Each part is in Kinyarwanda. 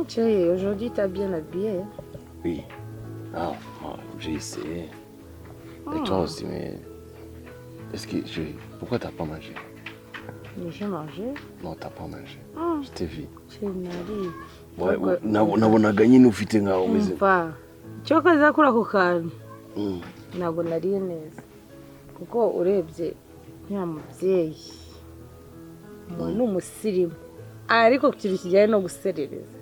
Chérie, aujourd'hui t'as bien habillé. Oui. Ah, j'ai essayé. Et toi aussi, mais... Est-ce que... Pourquoi t'as pas mangé? J'ai mangé. Non, t'as pas mangé. Je t'ai vu. Chérie, nari. Ouais, nabonaga nyine ufite nkaho umeze. Umva. Cyo kaza kuri ako kantu. Ntabwo nariye neza. Kuko urebye nta mubyeyi. Ni umusirimu. Ariko kiri kijyanye no guserereza.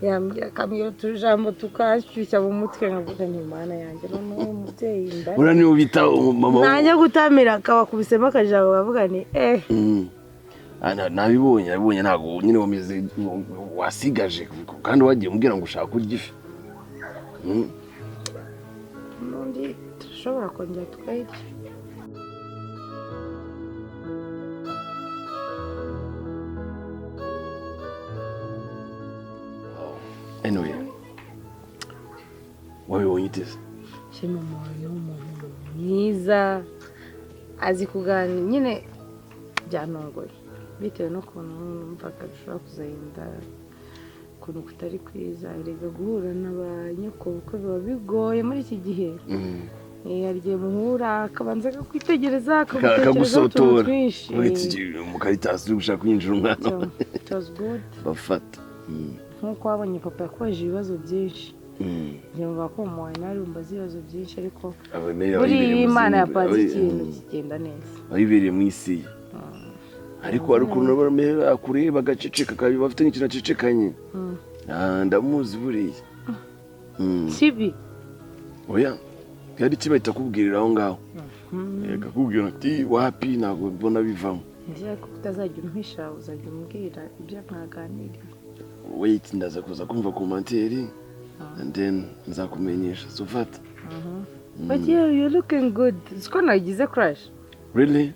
Yambwira kamyo tujambo tukashyushya mu mutwe nkavuga nti mana yanjye none umubyeyi nda. Ura ni ubita mama. Najya gutamira akabakubisemo akajambo bavuga ni nabibonye ntago nyine wameze wasigaje kandi wagiye umbwira ngo ushaka kurya ifi. Nundi turashobora kongera tukayirya. Anyway, wabibonye iteze? Shema umuntu mwiza azi kuganira nyine byanongoye bitewe n'ukuntu numvaga dushobora kuzahenda ukuntu kutari kwiza erega guhura n'abanyoko kuko biba bigoye muri iki gihe. Yagiye muhura akabanza akakwitegereza akagutekereza utuntu twinshi mukaritasi uri gushaka kwinjira umwana. It was good. Bafata nk'uko wabonye papa yakojeje ibibazo byinshi. Njyumva ko mu wawe nari umbaza ibibazo byinshi ariko buri Imana yapanze ikintu kigenda neza. Wabibereye mu isi. Ariko hari ukuntu bamera akureba agaceceka kabiba bafite nk'ikintu acecekanye. Ndamuzi buriya. Sibi. Oya. Kandi kibahita kubwirira aho ngaho. Akakubwira ati wapi ntabwo mbona bivamo. Ngira ko utazajya umpisha uzajya umbwira ibyo mwaganira. Wait, ndaza kuza kumva komanteri and then nzakumenyesha. So fata. But you're looking good. Siko nagize crush. Really?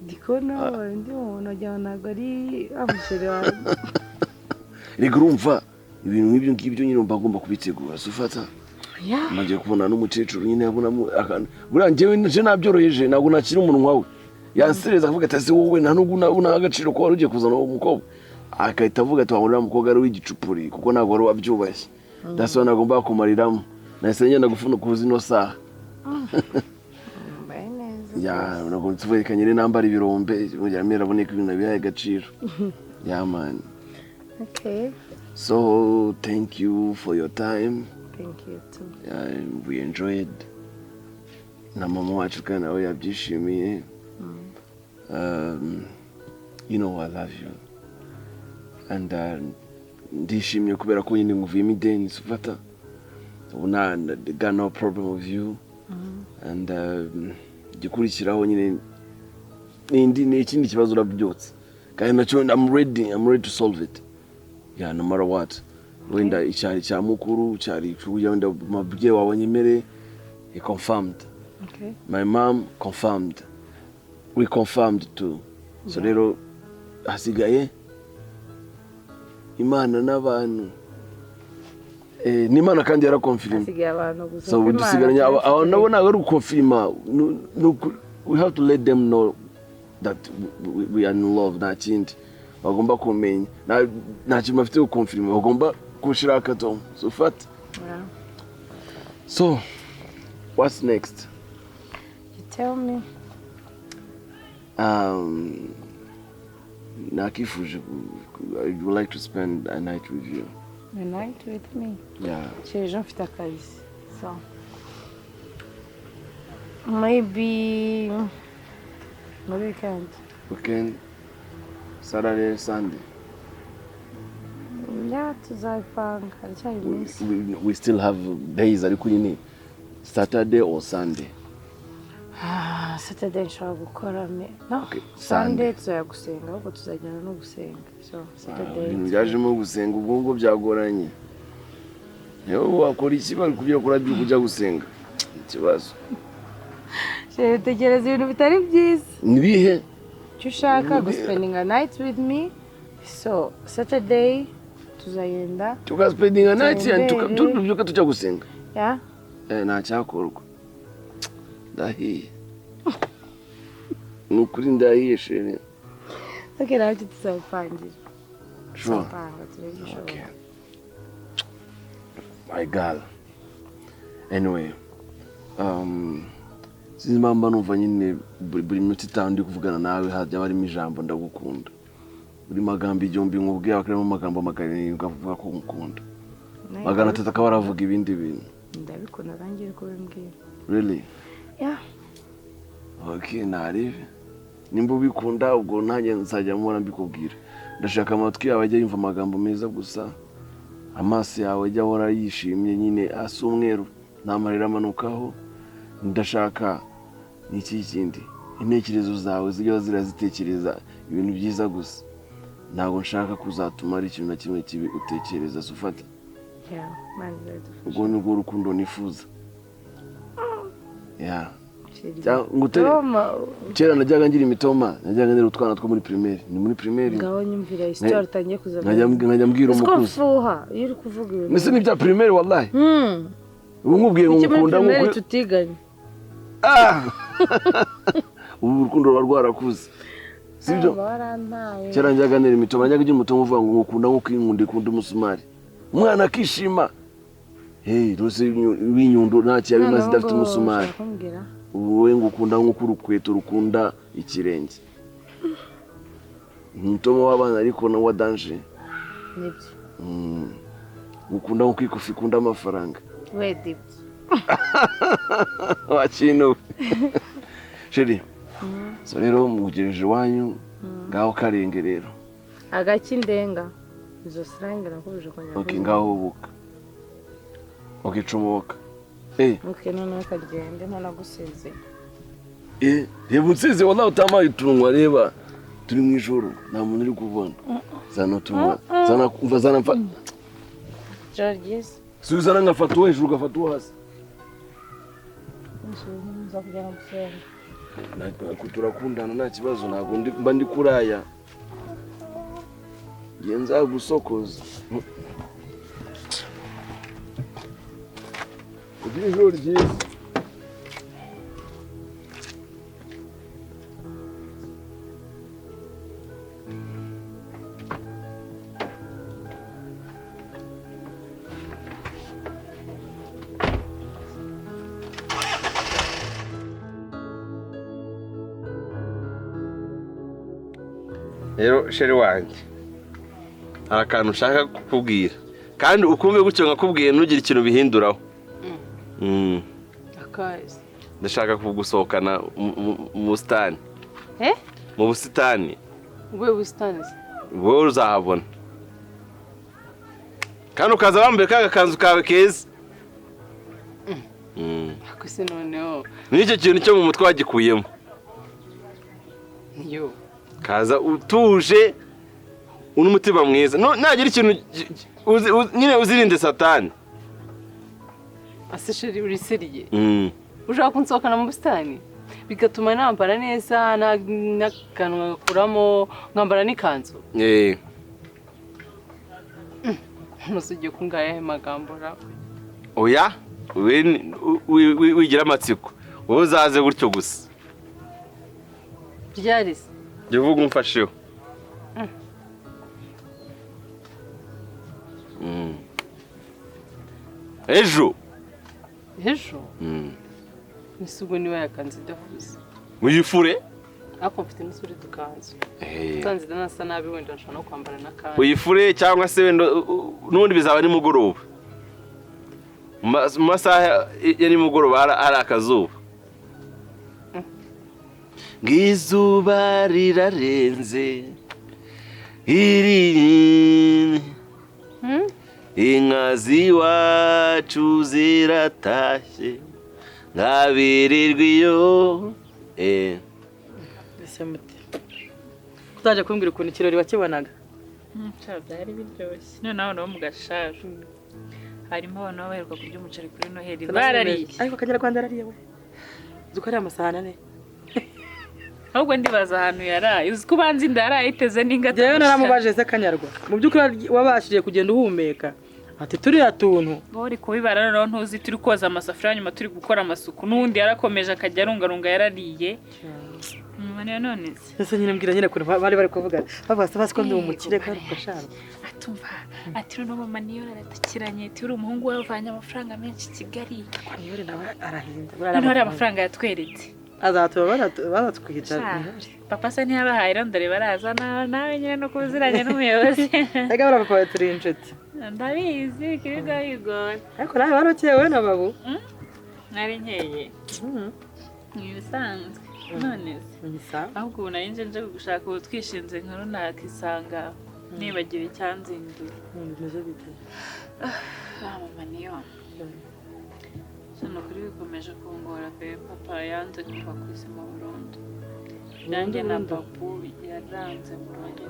Dikona ndi umuntu ntabwo ari amushere wawe. Rega urumva ibintu nk'ibyo ngibyo nyine bagomba kubitegura. So fata. Maje kubona n'umukecuru nyine yabonamo buriya njyewe nje nabyoroheje ntabwo nakira umunwa we. Yansereza avuga ati wowe nta nubwo agaciro ko wari ugiye kuzana uwo mukobwa. Akahita avuga ati wamurira umukobwa ari w'igicupuri kuko ntabwo wari wabyubashye. That's why nagomba kumariramo. Nahise ngenda gufuna kuza ino saha. Ya, ntabwo tuverekanye n'ambara ibirombe kugira ngo miraboneke ibintu bihaye agaciro. Yeah man. Okay. So thank you for your time. Thank you too. We enjoyed. Na mama wacu kandi nawe yabyishimiye. You know I love you. And ndishimye kubera ko nyine nguviyemo ideni sufata. Ubona got no problem with you. And gikurikiraho nyine ni ikindi kibazo urabyotse. Kandi nacyo I'm ready to solve it. Yeah, no matter what. Wenda icyari cya mukuru cyari cyuya wenda mabye wabonyemere he confirmed. Okay. My mom confirmed. We confirmed too. So rero hasigaye Imana n'abantu n'Imana kandi yarakonfirma. Hasigaye abantu gusa. So dusigaranye aho nabona ari ukonfirma. We have to let them know that we are in love, nta kindi bagomba kumenya nta kintu bafite ukonfirma bagomba kushira akato. So fat. Yeah. So what's next? You tell me. Nakifuje, I would like to spend a night with you. A night with me? Yeah. Chez mfite akazi. So maybe weekend. Weekend? Saturday, Sunday? Yeah, tuzapanga. We still have days ariko nyine Saturday or Sunday. Saturday nshobora gukora no. Okay, Sunday tuzajya gusenga ahubwo tuzajyana no gusenga. So Saturday. Njajemo gusenga ubwo byagoranye. Yo wakora iki bari kubyo kora byo kujya gusenga. Ikibazo. Tegereza ibintu bitari byiza. Nibihe? Cyo ushaka spending a night with me. So Saturday tuzayenda. Spending a night and tubyuka tujya gusenga. Yeah. Nta cyakorwa. Ndahiye. Nukuri ndahiye shene. Okay, now tuzapangira. Sure. Okay. my girl. Anyway, sinzi impamvu numva nyine buri minota 5 ndi kuvugana nawe hajya barimo ijambo ndagukunda. Buri magambo igihumbi nkubwiye bakarimo amagambo magana ukavuga ko ngukunda. Magana 3 akaba aravuga ibindi bintu. Ndabikunda rangiye ko bimbwira. Really? Yeah. Okay, narive. Nimba ubikunda ubwo nanjye nzajya mubona mbikubwira. Ndashaka amatwi yawe ajya yumva amagambo meza gusa. Amaso yawe ajya ahora yishimye nyine asa umweru nta marira amanukaho. Ndashaka n'iki kindi intekerezo zawe zijya zirazitekereza ibintu byiza gusa. Ntabwo nshaka kuzatuma ari ikintu na kimwe kibi utekereza sufata. Yeah, man. Ubwo ni bwo rukundo nifuza. Yeah. Kera najyaga ngira imitoma, najyaga ngira utwana two muri primaire. Ni muri primaire. Ngaho nyumvira histoire utangiye kuza. Nkajya mbwira umukuzi. Fuha, iyo uri kuvuga ibintu. Nese ni bya primaire wallahi. Ubu nkubwiye ngukunda nk'uko tutiganye. Ubu urukundo rwarakuze. Sibyo? Kera njyaga ngira imitoma, njyaga ngira umutomo uvuga ngo ngukunda nk'uko inkunda ikunda umusumari. Umwana akishima. Hey, rose winyundo ntacyo yabimaze dafite umusumari. Wowe ngukunda nk'uko urukweto rukunda ikirenge. Umutomo w'abana ariko na wa danger. Nibyo. Ngukunda nk'uko ikofi ikunda amafaranga. We dibyo. Wachino. Sheri. So rero mugejeje wanyu ngaho karenge rero. Agaki ndenga. Izo srange nakubije ko nyako. Okay, ngaho buka. Okay, comoka. Okay, none akagende ntanaguseze. Reba unsize wallahi utamaye tunwa reba. Turi mu ijoro nta muntu uri kubona. Zana tunwa. Zana kumva zana mfa. Georges. Suzana ngafata uwo hejuru gafata uwo hasi. Nza kujyana gusenga. Turakundana nta kibazo ntabwo mba ndi kuraya. Yenza gusokoza. Ugire ijoro ryiza. Rero sheri wanjye hari akantu ushaka kukubwira kandi ukumve gutyo nkakubwiye ntugire ikintu bihinduraho. Akazi. Ndashaka kugusohokana mu busitani. Mu busitani. Ubwo busitani. Wowe uzahabona. Kandi ukaza wambaye ka gakanzu kawe keza. Akose noneho. Nicyo kintu cyo mu mutwe wagikuyemo. Yo. Kaza utuje unumutima mwiza. Nagira ikintu nyine uzirinde satani. Asisheri uri seriye. Ushaka kunsohokana mu busitani bigatuma nambara neza n'akantu ngakuramo nkambara n'ikanzu. Musujye kungaye magambo ra. Oya, wigira amatsiko. Wowe uzaze gutyo gusa. Byarisi. Jye vuga umfasheho. Ejo. Nisugo niwe yakanze dafuze. Uyifure? Ako mfite n'isuri dukanze. Tanze danasa nabi wenda nshaka no kwambara nakandi. Uyifure cyangwa se wenda nundi bizaba ni mugoroba. Mu masaha ya ni mugoroba hari akazuba. Ngizuba rirarenze. Inka ziwacu ziratashye ngabirirwa iyo. Ese muti utaje kumbwira ukuntu ikirori wakibonaga? Byari biryoshye. Noneho no mu gashaje harimo abantu baheruka kurya umuceri kuri Noheli barariye. Ariko kagera Rwanda arariye we. Zukari amasahana ne. Ahubwo ndibaza ahantu yaraye. Uzi ko banzi ndaraye iteze n'ingata. Jewe naramubaje se Kanyarwa. Mu byukuri wabashije kugenda uhumeka. Ati turi yatuntu. Bori kubibara noneho ntuzi turi koza amasafuriya nyuma turi gukora amasuku. Nundi yarakomeje akajya arungarunga yarariye. Maniyo none se ese nyine mbwira nyine kure bari kuvuga bavuga ko ndi umukire kandi ugashara atumva ati no mama niyo aratakiranye ati uri umuhungu wawe uvanye amafaranga menshi Kigali niyo nawe arahinda bari amafaranga yatweretse azatuba baratwita papa se ntiyabahaye rondore baraza nawe nyine no kuziranye n'umuyobozi ega bara papa turi inshuti ndabizi kiriga yigora ariko nawe warokewe na babu nari nkeye nibisanzwe none se ahubwo ubu nari nje gushaka ubu twishinze nka runaka isanga nibagira icyanzindura bimeze bite mama niyo kuri bikomeje kungora pe papa yanze kuva ku izima burundu nanjye na papu yaranze burundu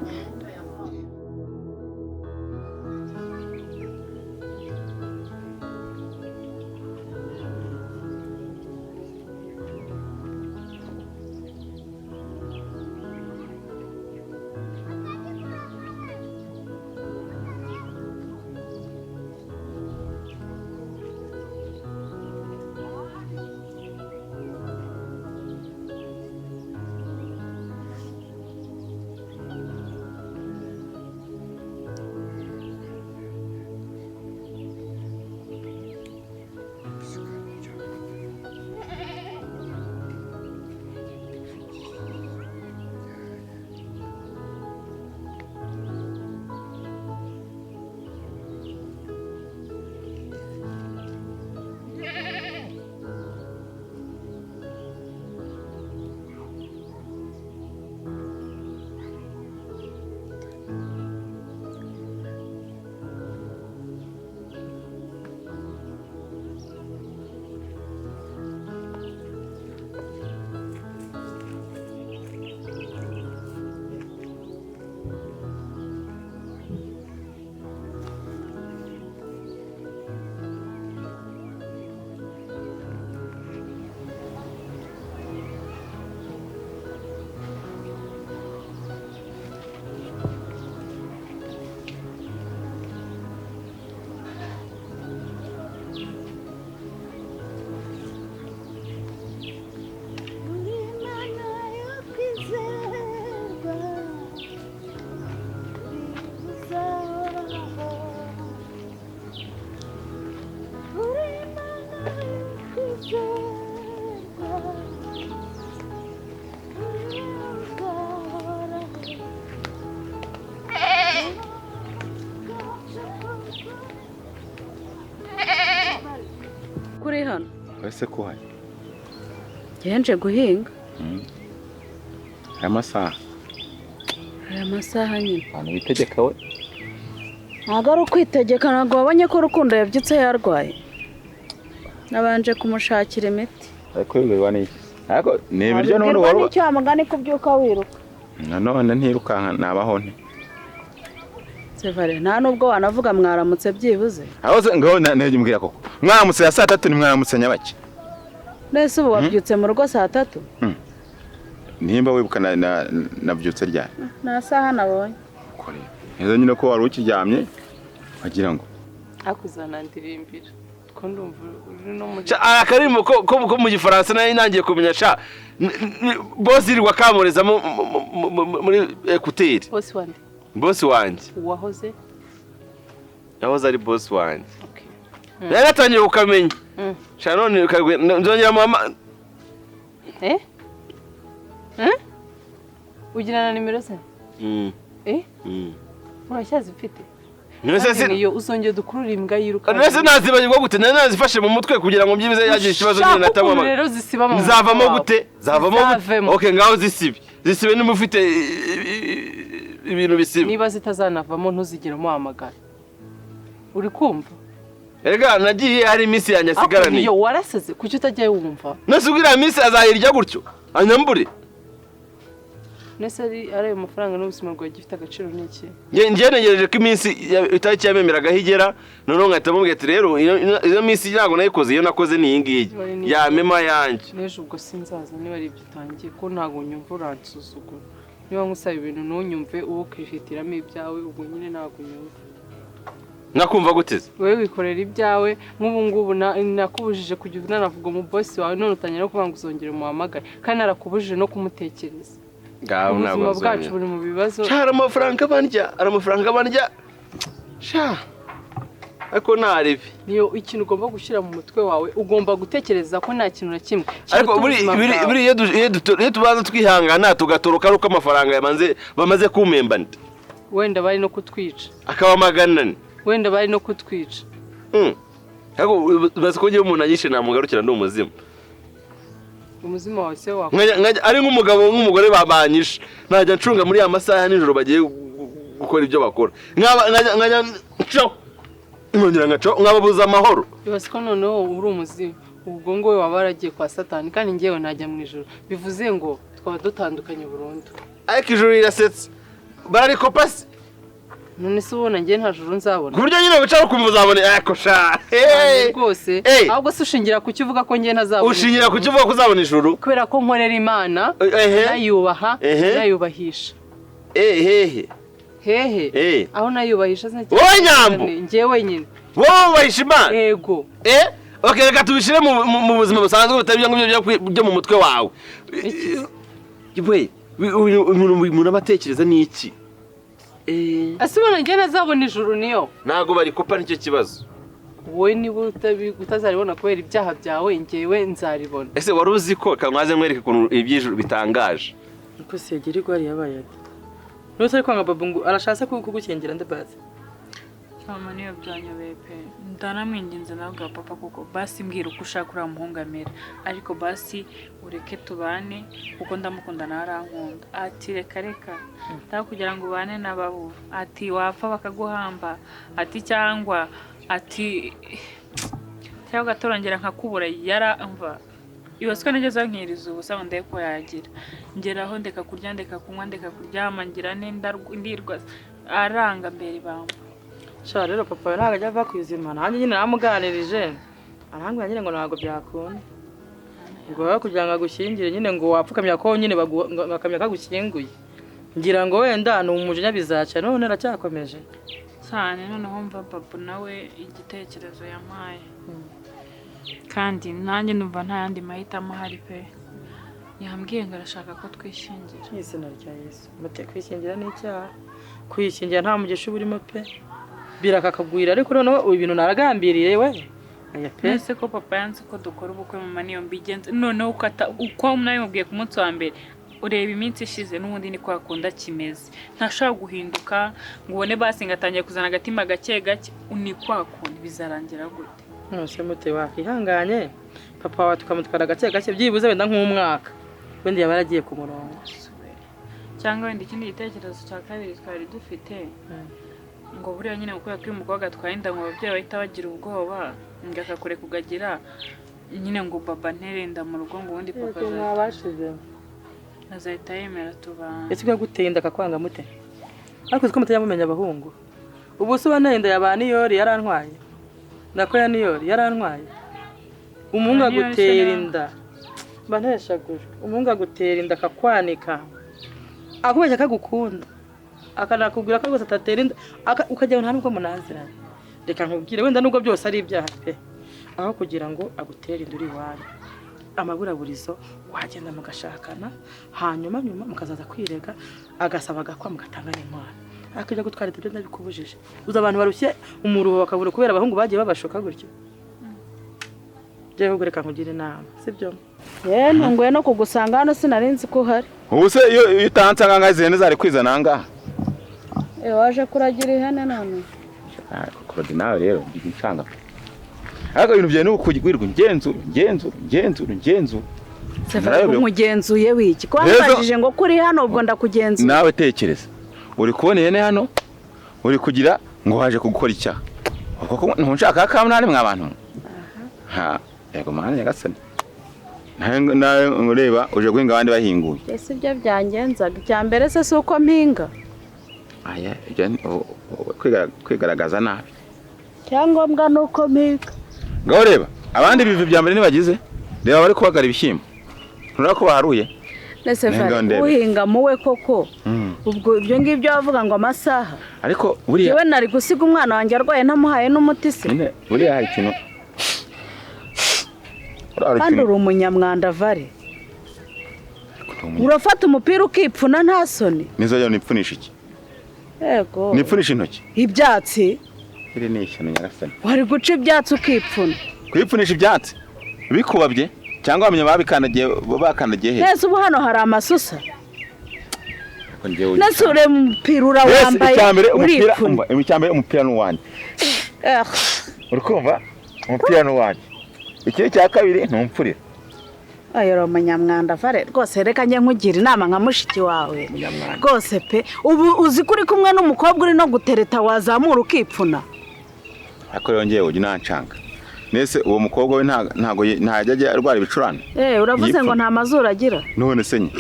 kuri hano ese ko hari yaje guhinga aya masaha nyine abantu bitegeka we ntabwo ari ukwitegeka ntabwo wabonye ko Rukundo yabyutse yarwaye nabanje kumushakira imiti ariko yibirwa n'iki ariko ni ibiryo none wari icyo amagani kubyuka wiruka none ntirukanka nabaho nte Sevare nta nubwo wanavuga mwaramutse byibuze aho ngaho nteje mbwira koko mwaramutse ya saa 3 ni mwaramutse nyabaki nese ubu wabyutse mu rugo saa 3 nimba wibuka nabyutse ryari na saha nabonye kore ezo nyine ko wari ukiryamye wagira ngo akuzana ndirimbira ko ndumva uri no mu akarimo ko mu gifaransa nari nangiye kumenya sha boss irirwa kamureza muri ekuteri boss wanjye wahoze yahoze ari boss wanjye nari natangiye kukamenya sha none nzongera mama ugirana nimero se urashyaze ufite nese iyo uzongeye dukurura imbwa yiruka nese nazibagirwa gute nazifashe mu mutwe kugira ngo mbyibize yagira ikibazo nyine natamama rero zisiba mu nzavamo gute okay ngaho zisibe n'umufite ibintu bisiba niba zitazanavamo ntuzigire muhamagara uri kumva erega nagiye hari iminsi yanjye asigaraniye iyo waraseze kuki utajya wumva nese ubwira iminsi azahirya gutyo anyambure nese ari ayo mafaranga n'ubuzima bwawe gifite agaciro n'iki ngiye negereje ko iminsi itariki yamemeraga higera none ngahita mubwira ati rero iyo minsi ntabwo nayikoze iyo nakoze ni iyi ngiyi yamema yanjye n'ejo ubwo sinzaza niba ari ibyo utangiye ko ntabwo nyumva uransuzugura niba nkusaba ibintu ntunyumve uwo kwihitiramo ibyawe ubwo nyine ntabwo nyumva Nkakumva guteze. Wewe wikorera ibyawe nk'ubu ngubu nakubujije kujya unanavuga mu boss wawe none utangira no kuvuga ngo uzongere umuhamagare kandi narakubujije no kumutekereza. Ngaho ubuzima bwacu buri mu bibazo. Shara amafaranga bandya. Sha. Ariko naribi. Niyo ikintu ugomba gushyira mu mutwe wawe ugomba gutekereza ko nta kintu na kimwe. Ariko buri iyo tubaza twihangana tugatoroka ruko amafaranga bamaze kumemba nde. Wenda bari no kutwica. Akaba magana. Wenda bari no kutwica. Ariko bazi ko ngiye umuntu anyishe namugarukira ndo umuzima. Umuzima wawe se wako. Ari nk'umugabo nk'umugore babanyishe. Najya ncunga muri ya masaha nijoro bagiye gukora ibyo bakora. Nkajya Mwongera nkababuza amahoro. Bibase ko noneho uri umuzima. Ubwo ngo we wabaragiye kwa Satani kandi ngewe najya mu ijuru. Bivuze ngo twaba dutandukanye burundu. Ariko ijuru rirasetse. Bararikopasi. None se ubona ngiye nta juru nzabona. Kuburyo nyine wicara ukumva uzabone sha. Rwose. Ahubwo se ushingira ku kivuga ko ngiye ntazabona. Ushingira ku kivuga ko uzabona ijuru. Kubera ko nkorera Imana. Nayubaha, nayubahisha. Hehe. Aho nayubahisha sinaki. Wowe nyambo. Ngewe nyine. Wowe ubahisha Imana. Yego. Okay, reka tubishire mu buzima busanzwe butabyo byo mu mutwe wawe. Umuntu abatekereza ni iki? Asubona ngiye nazabona ijuru niyo. Nago bari kopa nicyo kibazo. Wowe niba utazaribona kubera ibyaha byawe ngewe nzaribona. Ese wari uzi ko kamwaze mwereke ukuntu iby'ijuru bitangaje? Uko segeri gwari yabaye. Nose kwanga babungu arashaka kugukengera ndabaza. Mama niyo byanyobeye pe. Ndanamwinginze nawe ga papa kuko basi mbwira uko ushaka uri umuhungamira. Ariko basi ureke tubane kuko ndamukunda narankunda. Ati reka kugira ngo ubane n'ababu. Ati wapfa bakaguhamba. Ati cyangwa gatorongera nkakubura yaramva. Ibaswe nageze nkiriza ubusa ngo ndeko yagira. Ngeraho ndeka kurya ndeka kunywa ndeka kuryama ngira ndirwa aranga mbere bamba. Sha rero papa ntaga ajya vakwizima nanjye nyine namuganirije. Arangwa nyine ngo ntago byakunda. Ngo kugira ngo agushyingire nyine ngo wapfukamya ko nyine bakamya kagushyinguye. Ngira ngo wenda ni umujinya bizaca none aracyakomeje. Cyane noneho mva papa nawe igitekerezo yamaye. Kandi nanjye numva nta yandi mahitamo hari pe. Yambwiye ngo arashaka ko twishingira. Izina rya Yesu. Mate kwishingira n'icyaha. Kwishingira nta mugisha burimo pe. Birakakagwira ariko noneho ibintu naragambiriye we. Aya pe. Ese ko papa yanze ko dukora ubukwe mama niyo mbigenze. Noneho uko nawe mubwiye ku munsi wa mbere. Ureba iminsi ishize n'ubundi ni kwakunda kimeze. Ntashaka guhinduka ngo ubone basi ngatangiye kuzana agatima gake uni kwakunda bizarangira gute. Nose mute wakihanganye papa wa tukamutwara gake byibuze wenda nk'umwaka wenda yabaragiye ku murongo cyangwa wenda ikindi gitekerezo cya kabiri twari dufite ngo buriya nyine ukwiye kuri umukobwa twayinda ngo ababyeyi bahita bagira ubwoba ngakakure kugagira nyine ngo baba nterenda mu rugo ngo ubundi papa azahita yemera tubana. Ese guteye inda akakwanga mute ariko ko mutajya mumenya abahungu ubu se banenda yabana yori yarantwaye nako ya niyori yarantwaye umuhungu agutera inda baneshaguje umuhungu agutera inda akakwanika akubeshya kagukunda akanakubwira ko rwose atatera inda ukajya nta nubwo munaziranye reka nkubwire wenda nubwo byose ari ibyaha pe aho kugira ngo agutere inda uri wanyu amaburaburizo wagenda mugashakana hanyuma mukazaza kwirega agasaba agakwa mugatangana inkwano akajya gutwara ibyo ndabikubujije uza abantu barushye umuruho bakabura kubera abahungu bagiye babashoka gutyo jewe gureka nkugira inama sibyo ntunguye no kugusanga hano sinarinzi ko hari ubu se iyo utansanga ngazene zari kwizana ngaha waje kuragira ihene none kurodi nawe rero ndicanga ariko ibintu byawe nuko kugirwa ngenzura umugenzuye wiki ko wambajije ngo kuri hano ubwo ndakugenzura nawe tekereza uri kubona ihene hano uri kugira ngo haje kugukora icyaha kuko ntunshaka kamunani mwabantu yego mana yagasane nawe ureba uje guhinga abandi bahinguye ese ibyo byangenzaga cyambere se suko mpinga aya kwigaragaza nabi cyangombwa nuko mpinga ngaho reba abandi bivi bya mbere nibagize reba bari kubagara ibishyimbo nturako baharuye Nese Vare uhinga muwe koko ubwo ibyo ngibyo wavuga ngo amasaha ariko buriya yewe nari gusiga umwana wanjye arwaye ntamuhaye n'umuti se buriya hari ikintu kandi uri umunyamwanda Vare urafata umupira ukipfuna nta soni nizo yo nipfunisha iki yego nipfunisha intoki ibyatsi iri ni ishyano nyagasani wari guca ibyatsi ukipfuna kwipfunisha ibyatsi bikubabye cyangwa bamenya bakandagiye he nese ubu hano hari amasusa nese ure umupira wambaye icyambere umupira n'uwanjye uri kumva umupira n'uwanjye ikindi cya kabiri ntumpfurira ayoro umunyamwanda Vare rwose reka njye nkugira inama nka mushiki wawe rwose pe ubu uzi kuri kumwe n'umukobwa uri no gutereta wazamura ukipfuna ariko yongeye ujya unancanga nese uwo mukobwa we ntajya arwara ibicurane uravuze ngo nta mazuru agira none se nye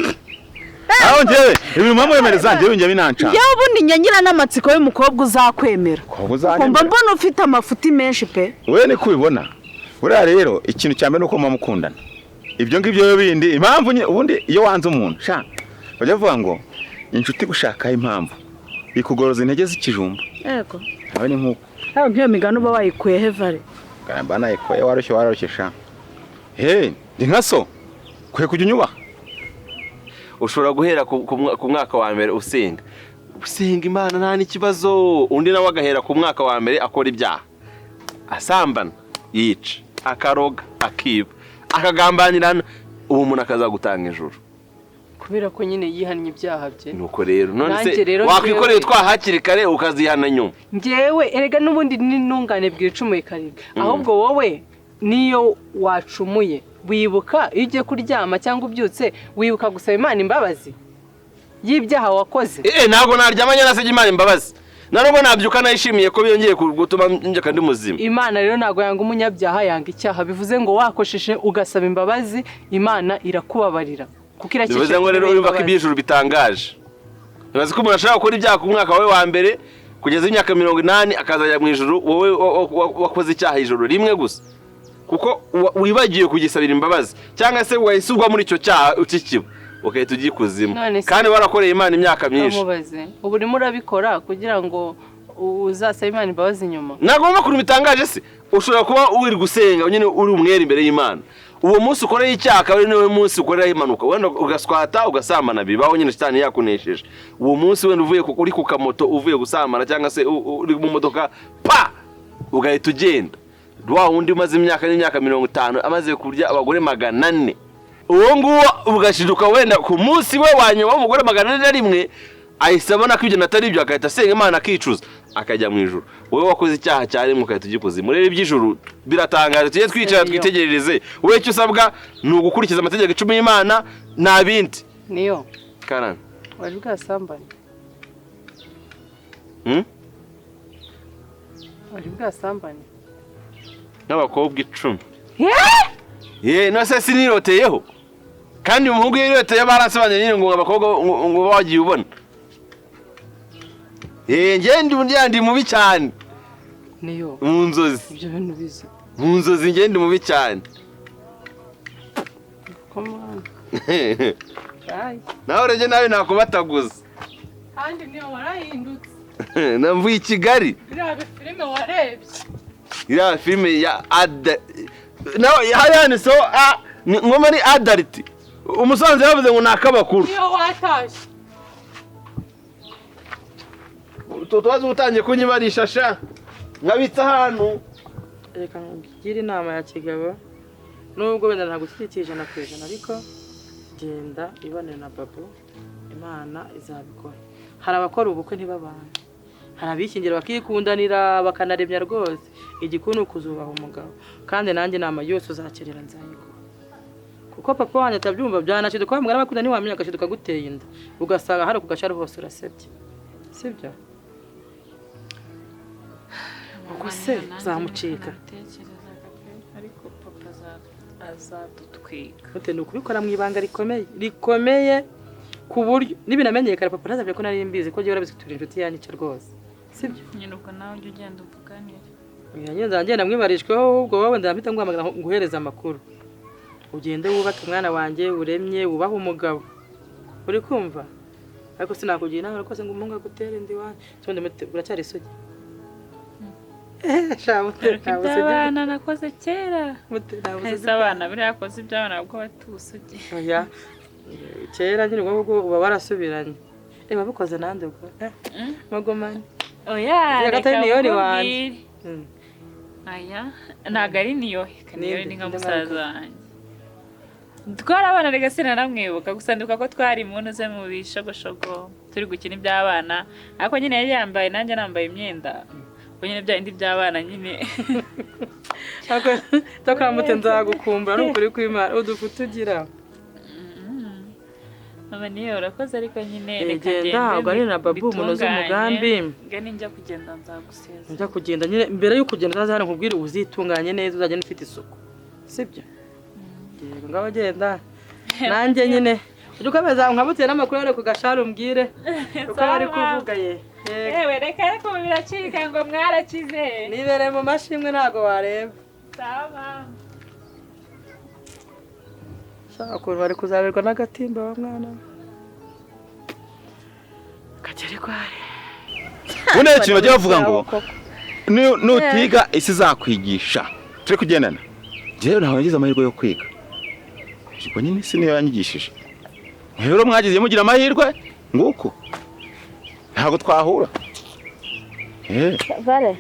aho njyewe ibintu mpamwemereza njyewe njye binancanga njyewe ubundi nyangira n'amatsiko y'umukobwa uzakwemera kumva mbona ufite amafuti menshi pe we ni kubibona buriya rero ikintu cya mbere ni uko muba mukundana ibyo ngibyo bindi impamvu ubundi iyo wanze umuntu sha bajya bavuga ngo inshuti gushakaho impamvu ikugoroza intege z'ikijumba yego aho ni nk'uko aho nk'iyo migano uba wayikuye he Vare mba nayikuye warushye sha ndi nka so kwiye kujya unyubaha ushobora guhera ku mwaka wa mbere usenga Imana nta n'ikibazo undi nawe agahera ku mwaka wa mbere akora ibyaha asambana yica akaroga akiba akagambanirana ubu umuntu akazagutanga ijuru kubera ko nyine yihannye ibyaha bye nuko rero none se wakwikoreye twahakiri kare ukazihana nyuma njyewe erega n'ubundi n'intungane bwicumuye karibwa ahubwo wowe niyo wacumuye wibuka iyo ugiye kuryama cyangwa ubyutse wibuka gusaba Imana imbabazi y'ibyaha wakoze ntabwo naryamanye nasabye Imana imbabazi nubwo nabyuka nayishimiye ko biyongeye gutuma njya kandi muzima Imana rero ntabwo yanga umunyabyaha yanga icyaha bivuze ngo wakosheje ugasaba imbabazi Imana irakubabarira kuko irakesha bivuze ngo rero urumva ko iby'ijuru bitangaje bivuze ko umuntu ashaka gukora ibyaha ku mwaka wawe wa mbere kugeza imyaka 80 akazajya mu ijuru wowe wakoze icyaha ijuru rimwe gusa kuko wibagiye kugisabira imbabazi cyangwa se wayisubwa muri icyo cyaha ukikiba ukahita ugikuzimu kandi warakoreye Imana imyaka myinshi ubu urimo urabikora kugira ngo uzasaba Imana imbabazi nyuma ntabwo makuru bitangaje se ushobora kuba uri gusenga nyine uri umwere imbere y'Imana uwo munsi ukoreye icyaha akaba niwe munsi ukorera impanuka wenda ugaswata ugasambana bibaho nyine Satani yakunesheje uwo munsi wenda uvuye uri ku kamoto uvuye gusambana cyangwa se uri mu modoka pa ugahita ugenda wa wundi umaze imyaka 50 amaze kurya abagore 400 uwo nguwo ugashiduka wenda ku munsi we wanyuma w'umugore 401 ayisabona ko ibyo natari ibyo akahita asenga Imana akicuza akajya mu ijuru wowe wakoze icyaha cyane mukahita ugikoze murebe iby'ijuru biratangaje tujye twicara twitegerereze wowe cyo usabwa ni ugukurikiza amategeko 10 y'Imana nabindi niyo karana wari bwasambanye wari bwasambanye n'abakobwa 10 no se siniroteyeho kandi umuhungu yiroteye barasobanye nyine ngo abakobwa ngo bagiye ubona ngende mubi cyane niyo mu nzozi ibyo bintu bizi mu nzozi ngende mubi cyane nawe rege nawe nakubataguza kandi niyo warahindutse navuye i Kigali iriya filime warebye iriya filime ya nawe yanditseho ngoma ni adaliti umusanzu yavuze ngo nakabakuru niyo watashye tubaze utangiye kunyibarisha sha nkabitsa hano reka ngire inama ya kigabo nubwo wenda ntagushyikije ijana ku ijana ariko genda ibonera na babu Imana izabikora hari abakora ubukwe ntibabana hari abikingira bakikundanira bakanaremya rwose igikunu ukuzubaha umugabo kandi nanjye inama yose uzakerera nzayiguha kuko papa wanjye atabyumva byanashiduka kwa mugara bakunda niwamenya agashiduka guteye inda ugasanga hari ku gasharo hose urasebye sibyo ubwo se uzamucika ariko papa azadutwika ute ni ukubikora mu ibanga rikomeye ku buryo nibinamenyekana papa ntazabye ko nari mbizi ko giye urabizi turi inshuti yanyice rwose sibyo nyine ubwo nawe ujye ugenda uvuganire uyanyenze ngenda mwibarishweho ubwo wowe ndamita ngwamagana nguhereza amakuru ugende wubaka umwana wanjye uremye wubaha umugabo uri kumva ariko sinakugira inama rwose ngo umuhungu agutere indi wanyu sonde uracyari isugi iby'abana nakoze kera ese abana buriya yakoze iby'abana ubwo batusugi oya kera nyine ubwo uba warasubiranye wabikoze nande ubwo magomane oya reka niyori wanjye aya ntabwo ari niyohe kaniyori ni nka musaza wanjye twarabana rega sinanamwibuka gusa ndibuka ko twari muntu ze mu bishogoshogo turi gukina iby'abana ariko nyine yari yambaye nanjye nambaye imyenda ubwo nyine bya indi by'abana nyine takamute nzagukumbura n'ukuri kw'Imana udufuta ugira mama niyo urakoze ariko nyine reka ntabwo ari na babu umuntu uzi umugambi ngani njya kugenda nzaguseza njya kugenda nyine mbere yo kugenda uzaza hano nkubwire uzitunganye neza uzagenda ufite isuku sibyo yego ngaho genda nanjye nyine ujye ukomeza nkabutse n'amakuru yari ku gashari umbwire uko bari kuvuga yewe reka ariko biracika ngo mwarakize nibereye mu mashimwe ntabwo wareba sawa shaka ukuntu bari kuzaberwa n'agatimba wa mwana kagere kwari bune ikintu bagiye bavuga ngo nutiga isi zakwigisha turi kugendana njyewe ntaho nagize amahirwe yo kwiga ubwo nyine isi niyo yanyigishije rero mwagize mugira amahirwe nguko ntabwo twahura vale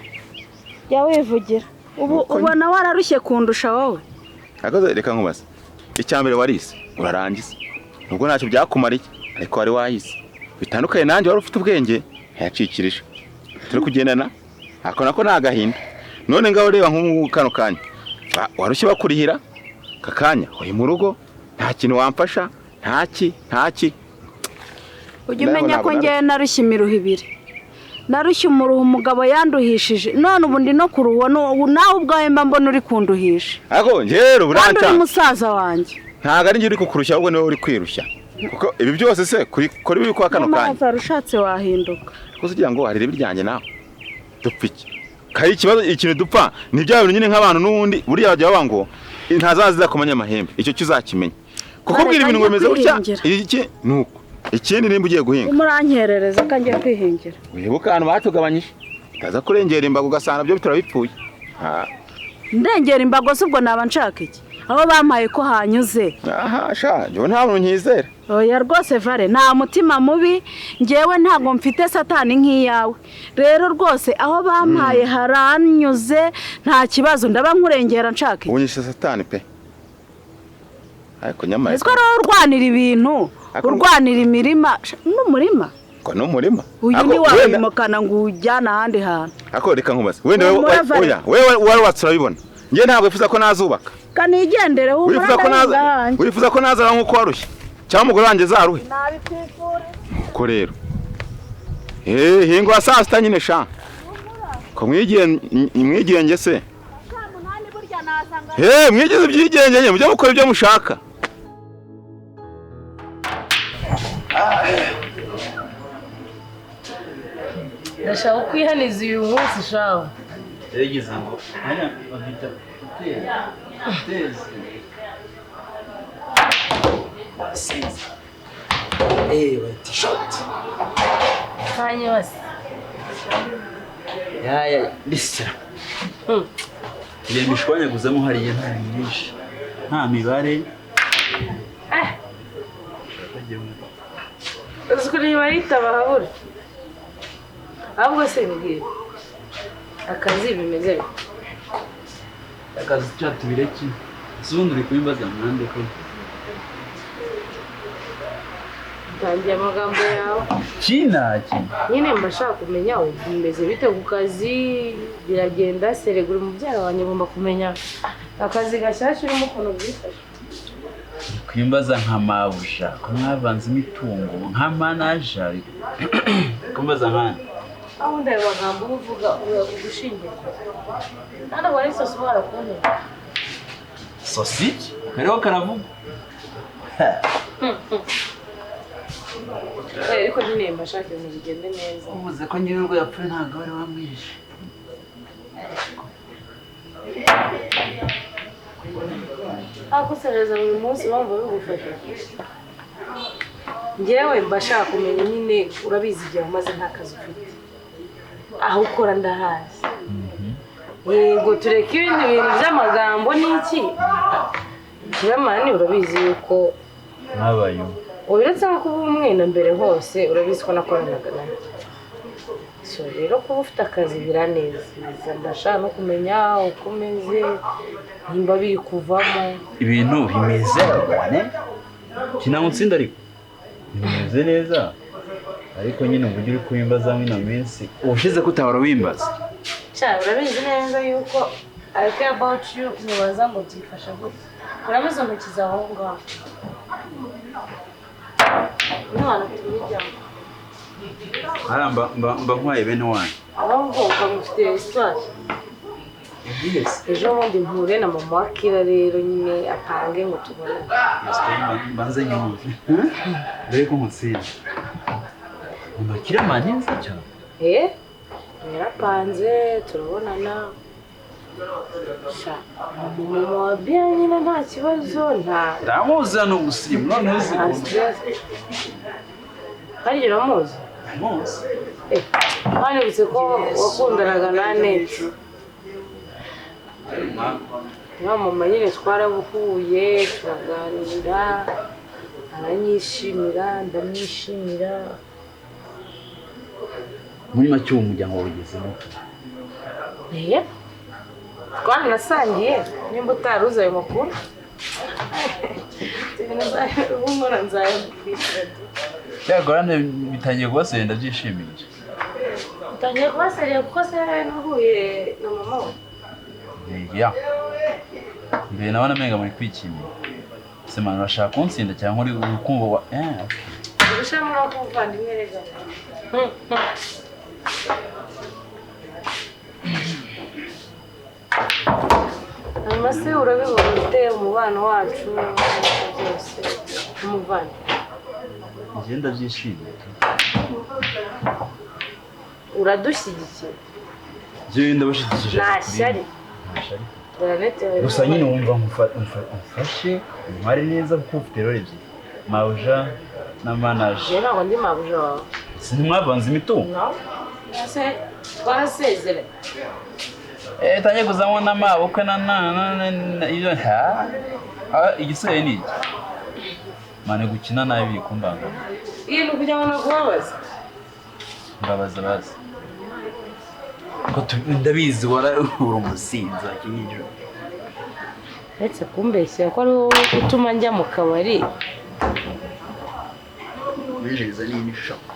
jya wivugira ubu ubona wararushye kundusha wowe akoze reka nkubaze icyambere warise urarangiza nubwo ntacyo byakumariye ariko wari wayize bitandukanye nanjye wari ufite ubwenge yacikirije turi kugendana ako nako nagahinda none ngaho reba nk'ubu kano kanya warushye bakurihira kakanya uri mu rugo nta kintu wamfasha ntaki ujye umenya ko ngewe narushye imiruho ibiri narushye umuruho umugabo yanduhishije none ubu ndi no kuruhwa nawe ubwawe mba mbona uri kunduhisha ako njyewe buranca kandi uri musaza wanjye ntago ari njye uri kukurushya ahubwo niwe uri kwirushya kuko ibi byose se kuri bibi kwa kano kanya mpamvu ushatse wahinduka kuko ugira ngo hari ibiryanjye nawe dupfa iki kari ikibazo ikintu dupfa ni bya bintu nyine nk'abantu n'ubundi buriya bajya baba ngo ntazaziza kumenya amahembe icyo cyuzakimenya kuko ubwira ibintu ngo bimeze gutya iki nuko ikindi nimba ugiye guhinga umurankerereza ko ngiye kwihingira wibuka ahantu batugabanyije utaza kurengera imbago ugasanga byo bitarabipfuye ndengera imbago se ubwo naba nshaka iki aho bampaye ko hanyuze aha sha njyewe nta muntu nkizera oya rwose vare nta mutima mubi ngewe ntabwo mfite satani nk'iyawe rero rwose aho bampaye haranyuze nta kibazo ndaba nkurengera nshaka iki ubunyishe satani pe ariko nyamara ese rero urwanira ibintu urwanira imirima n'umurima ko n'umurima uyu ni wabimukana ngo ujyana ahandi hantu ako reka nkubaze wenda wewe wari watsurabibona ngiye ntabwo wifuza ko nazubaka kanigendere wifuza ko nazara nk'uko warushye cyangwa umugore wanjye zaruhe ko rero hingwa saa sita nyine sha ko mwigenge se mwigize ibyigenge nyine mujye mukora ibyo mushaka ndashaka kwihaniza uyu munsi shaho yagize ngo hanya bafite tezi t-shirt kanya wase ya lisa Yembe ishwanyaguzamo hariye nta nyinshi nta mibare uzukuri barita bahabura ahubwo se mbwira akazi bimeze akazi cyatubireki zundi uri kubimbaza mwande ko tangiye amagambo yawe kinaki nyine mbashaka kumenya umeze bite ku kazi biragenda seregura umubyara wanjye ngomba kumenya akazi gashyashya urimo ukuntu bwifashe kwimbaza nka mabusha ko mwavanze imitungo nka manager kumbaza nkana aho ndaye magambo uvuga ugushingira nanda wari sosi barakunye sausage kariho karavuga ariko nyine mbashaka ibintu bigende neza uvuze ko nyir'urugo yapfuye ntabwo wari wamwishe akusereza uyu munsi bamva bigufasha njyewe mba nshaka kumenya nyine urabizi igihe umaze nta kazi ufite aho ukora ndahazi yego tureke ibindi bintu by'amagambo n'iki kiramani urabizi yuko ntabayo uretse no kuba umwenda mbere hose urabizi ko nakoranaga nawe so rero kuba ufite akazi biranezeza ndashaka no kumenya uko umeze nimba biri kuvamo ibintu bimeze cyane kinamutsinda ariko bimeze neza ariko nyine uburyo uri kubimbaza mwino minsi ubushize ko utahora wimbaza cyane urabizi neza yuko I care about you ntibaza ngo byifasha gute urabizi intoki zawe aho ngaho umwana tubijyamo mba nkwaye bene wanyu ahubwo ukamufitiye histoire ejo bundi mpure na mama wa Kira rero nyine apange ngo tubone mbanze nyumve dore ko nkutsinda mama Kira manenza cyane yarapanze turabonana sha mama wa bien nyine nta kibazo ndamuzi hano gusirimu none uzi kandi uramuzi muzi banibutse ko wakundanaga na Annette mama nyine twarabuhuye turaganira aranyishimira ndamwishimira muri make uwo muryango wawugezemo twaranasangiye nimba utaruzi ayo makuru ubungora nzayakwishyura byagorane bitangiye kubasera ndabyishimiye utangiye kubaseriye kuko se nahuye na mama we ya mbere nawe namenga muri kwikimira se mwana urashaka kuntsinda cyangwa uri kumva wa urushaho no kumuvandimwe rega amase urabibona ute umubano wacu byose umuvandimwe njye ndabyishimiye uradushyigikiye njyewe ndabashyigikiye nta shyari gusa nyine wumva umfashe umwari neza kuko ufite rero ebyiri mabuja na manaje rero ntabwo ndi mabuja wawe ntimwavanze imitungo twarasezeranye tangiye kuzamo n'amabukwe iyo igisigaye ni iki mane gukina nabi biri kumbangana iyo ni ukugira ngo nakubabaza mbabaza bazi ndabizi uri umusinzi wakinyijoro uretse kumbeshyira ko ari wowe utuma njya mu kabari winjiriza n'indi shaka